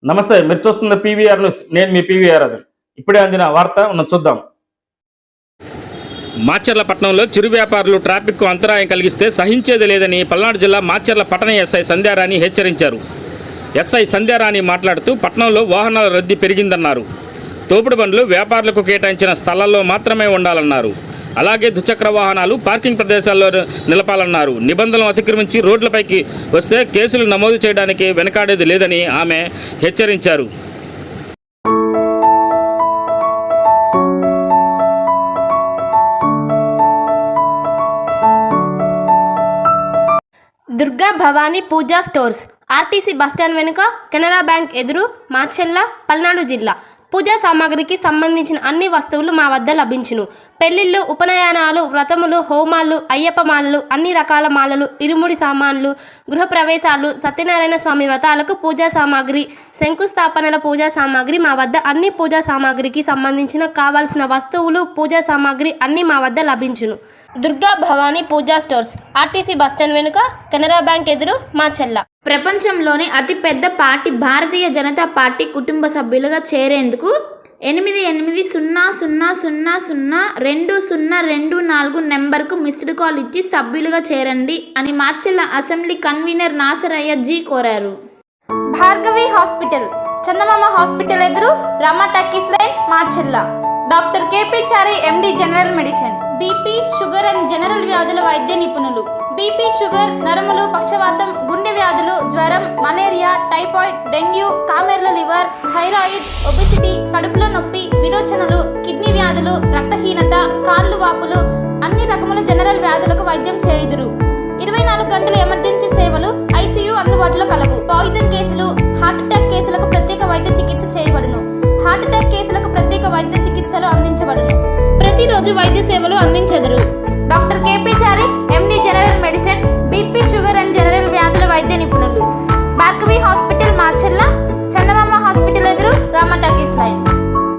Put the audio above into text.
నమస్తే, మీరు చూస్తున్న పీవీఆర్ న్యూస్. నేను మీ పీవీఆర్. అది ఇప్పుడే అందిన వార్త చూద్దాం. మాచర్ల పట్టణంలో చిరు వ్యాపారులు ట్రాఫిక్కు అంతరాయం కలిగిస్తే సహించేది లేదని పల్నాడు జిల్లా మాచర్ల పట్టణ ఎస్ఐ సంధ్యారాణి హెచ్చరించారు. ఎస్ఐ సంధ్యారాణి మాట్లాడుతూ పట్టణంలో వాహనాల రద్దీ పెరిగిందన్నారు. తోపుడు బండ్లు వ్యాపారులకు కేటాయించిన స్థలాల్లో మాత్రమే ఉండాలన్నారు. అలాగే ద్విచక్ర వాహనాలు పార్కింగ్ ప్రదేశాల్లో నిలపాలన్నారు. నిబంధనలు అతిక్రమించి రోడ్లపైకి వస్తే కేసులు నమోదు చేయడానికి వెనకాడేది లేదని ఆమె హెచ్చరించారు. దుర్గా భవానీ పూజా స్టోర్స్, ఆర్టీసీ బస్టాండ్ వెనుక, కెనరా బ్యాంక్ ఎదురు, మాచెల్ల, పల్నాడు జిల్లా. పూజా సామాగ్రికి సంబంధించిన అన్ని వస్తువులు మా వద్ద లభించును. పెళ్లిళ్ళు, ఉపనయనాలు, వ్రతములు, హోమాలు, అయ్యప్ప మాలలు, అన్ని రకాల మాలలు, ఇరుముడి సామాన్లు, గృహప్రవేశాలు, సత్యనారాయణ స్వామి వ్రతాలకు పూజా సామాగ్రి, శంకుస్థాపనల పూజా సామాగ్రి మా వద్ద అన్ని పూజా సామాగ్రికి సంబంధించిన కావాల్సిన వస్తువులు, పూజా సామాగ్రి అన్నీ మా వద్ద లభించును. దుర్గా భవానీ పూజా స్టోర్స్, ఆర్టీసీ బస్టాండ్ వెనుక, కెనరా బ్యాంక్ ఎదురు, మాచెల్ల. ప్రపంచంలోని అతిపెద్ద పార్టీ భారతీయ జనతా పార్టీ కుటుంబ సభ్యులుగా చేరేందుకు 8800002024 నెంబర్కు మిస్డ్ కాల్ ఇచ్చి సభ్యులుగా చేరండి అని మాచెల్ల అసెంబ్లీ కన్వీనర్ నాసరయ్య జీ కోరారు. భార్గవి హాస్పిటల్, చందమామ హాస్పిటల్ ఎదురు, Rama talkies line, Macherla. Doctor KP Chari MD general medicine, BP, sugar and general వ్యాధుల వైద్య నిపుణులు. బీపీ, షుగర్, నరములు, పక్షవాతం, గుండె వ్యాధులు, జ్వరం, మలేరియా, టైఫాయిడ్, డెంగ్యూ, కామెర్ల లివర్, థైరాయిడ్, ఒబిసిటీ, కడుపులో నొప్పి, విరోచనలు, కిడ్నీ వ్యాధులు, రక్తహీనత, కాళ్ళు వాపులు, అన్ని రకముల జనరల్ వ్యాధులకు వైద్యం చేయుదురు. 24 గంటల ఎమర్జెన్సీ సేవలు, ఐసీయూ అందుబాటులో కలవు. పాయిజన్ కేసులు, హార్ట్ అటాక్ కేసులకు ప్రత్యేక వైద్య చికిత్స చేయబడును. హార్ట్ అటాక్ కేసులకు ప్రత్యేక వైద్య చికిత్సలు అందించబడును. ప్రతిరోజు వైద్య సేవలు అందించెదరు. Doctor KP Chari MD general medicine, BP, sugar and general వ్యాధుల వైద్య నిపుణులు.